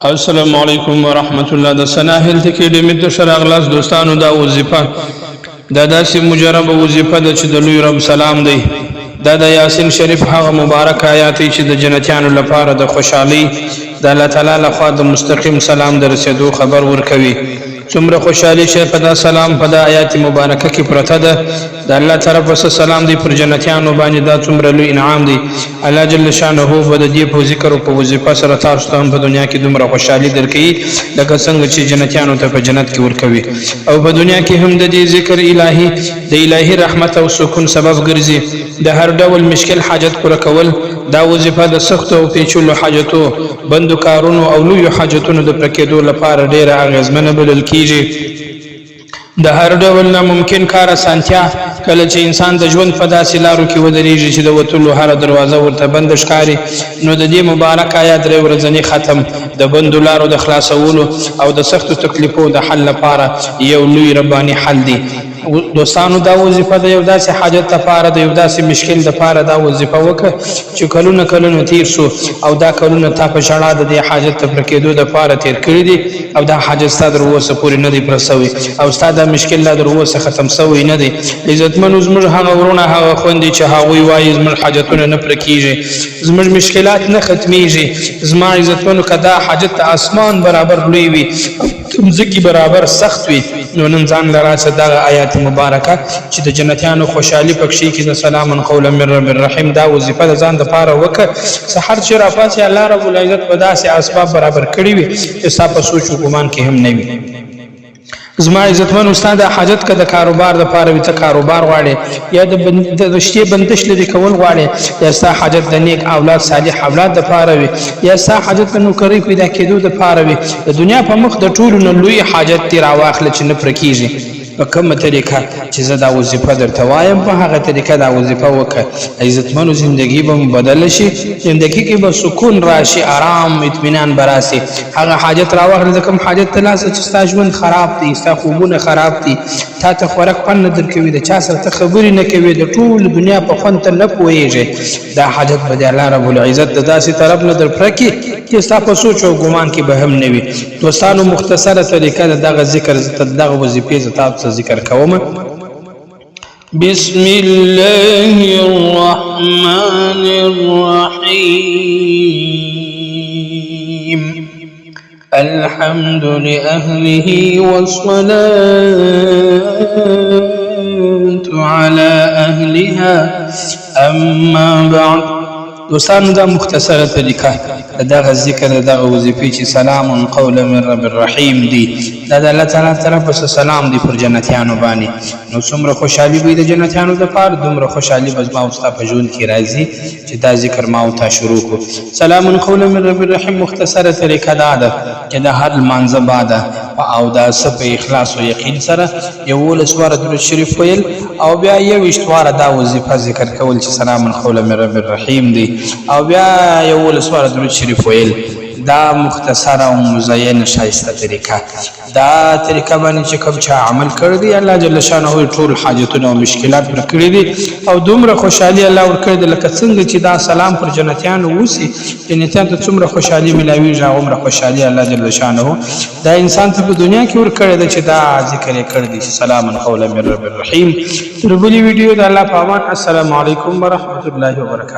السلام علیکم ورحمت الله. د سناهل تکي د مت شراغلاس دوستانو دا وظیفه دا داسې مجرب وظیفه ده چې د لوی رب سلام دی. دا د یاسین شریف هغه مبارک آیات چې د جنتیانو لپاره د خوشحالي د الله تعالی لخوا د مستقیم سلام د رسیدو خبر ورکوي. څومره خوشحالي چې په دا سلام په دا آیات مبارکه کې پرته ده د الله طرف وسه سلام دی پر جنتیانو باندې. دا څومره لوی انعام دی. الله جل شانه په دې په ذکر او په وظیفه سره تاسو ته په دنیا کې دومره خوشحالي درکړي لکه څنګه چې جنتیانو ته په جنت کې ورکوي، او په دنیا کې هم د دې ذکر الهي د الهي رحمت او سکون سبب ګرځي. د هر ډول مشکل حاجت پوره کول دا وظیفه د سخت او پیچلو حاجتو بندو کارونو او لوی حاجتونو د پرکېدو لپاره ډیره اغیزمنه بلل کیږي. د هر ډول ناممکن کار اسانتیا کله چې انسان د ژوند په داسې لارو کې ودرېږي چې د وتلو هره دروازه ورته بند ښکاري، نو د دې مبارک آیات درې ورځنی ختم د بندو لارو د خلاصولو او د سختو تکلیفو د حل لپاره یو لوی رباني حل دی. دوستانو دا وظیفه د یو داسې حاجت لپاره د یو داسې مشکل لپاره دا وظیفه وکړه چې کلونه تیر شو او دا کلونه تا په ژړا د دې حاجت ته پرکېدو لپاره تیر کړي دي او دا حاجت ستا تر اوسه پورې نه دی پوره سوی او ستا دا مشکل لا تر اوسه ختم سوی نه دی. عزتمنو زموږ هغه ورونه هغه خویندې چې هغوی وایي زموږ حاجتونه نه پوره کېږي، زموږ مشکلات نه ختمیږي. زما عزتمنو که دا حاجت د اسمان برابر لوی وي ځمکې برابر سخت وي، نو نن ځان له راسه دغه آیات مبارکه چې د جنتیانو خوشحالي پکښې کې د سلام قولا من رب الرحیم دا وظیفه د ځان دپاره وکړه. سحر چې راپاڅې الله رب العزت په داسې اسباب برابر کړي وي چې ستا په سوچ و ګمان کې هم نه وي. زما عزتمن استاد حاجت که د کاروبار د پاره وي، ته کاروبار غواړې یا د رشتې بندش لري کول غواړې، یا ستا حاجت د نیک اولاد صالح اولاد د پاره وي، یا ستا حاجت د نوکرۍ پیدا کېدو د پاره وي، د دنیا په مخ د ټولو نه لوی حاجت دې راواخله چې نه پوره کېږي. په کومه طریقه چې زه دا وظیفه درته وایم په هغه طریقه دا وظیفه وکړه. عزتمنو زندگی به بدله شي، زندگی کې به سکون راشي، آرام اطمینان به راشي. هغه حاجت راواخله د کوم حاجت ته لاسه چې ستا ژوند خراب دی، ستا خوبونه خراب دي، تا ته خوراک خوند نه درکوي، د چا سره ته خبرې نه کوي، د ټول دنیا په خوند ته نه پوهېږې، دا حاجت به د الله رب العزت د داسې طرف نه در پوره کړي چې ستا په سوچ او ګمان کې به هم نه وي. دوستانو مختصره طریقه د دغه ذکر دغه وظیفې زه تاسو ذکر کوم. بسم الله الرحمن الرحيم الحمد لأهله والصلاة على أهلها أما بعد. دوستانو دا مختصره طریقه دغه ذکر دغه وظیفې چې سلام قولا من رب الرحیم دی دا د الله تعالی طرف څخه سلام دی پر جنتیانو باندې. نو څومره خوشحالي وي د جنتیانو لپاره دومره خوشحالي به زما او ستا په ژوند کې راځي چې دا ذکر ما او تا شروع کړو. سلام قولا من رب الرحیم مختصره طریقه دا ده چې د هر لمانځه بعد او دا په اخلاص او یقین سره 11 واره درود شریف ویل او بیا 21 واره دا وظیفه ذکر کول چې سلام قولا من رب الرحیم دی او بیا 11 واره درود شریف ویل. دا مختصره او مزینه شایسته طریقه دا طریقه باندې چې کوم چا عمل کړی دی الله جل شانه ټول حاجتونه او مشکلات پر کړی دي او دومره خوشحالي الله ورکړي د لکه څنګه چې دا سلام پر جنتیانو وسی جنتیان ته څومره خوشحالي ملاویږي هغومره خوشحالي الله جل شانه دا انسان ته په دنیا کې ورکړی دی چې دا ذکر یې کړی دی چې سلام قولا من رب الرحیم. تر بلې ویډیو د الله په امان. السلام علیکم ورحمت الله وبرکاته.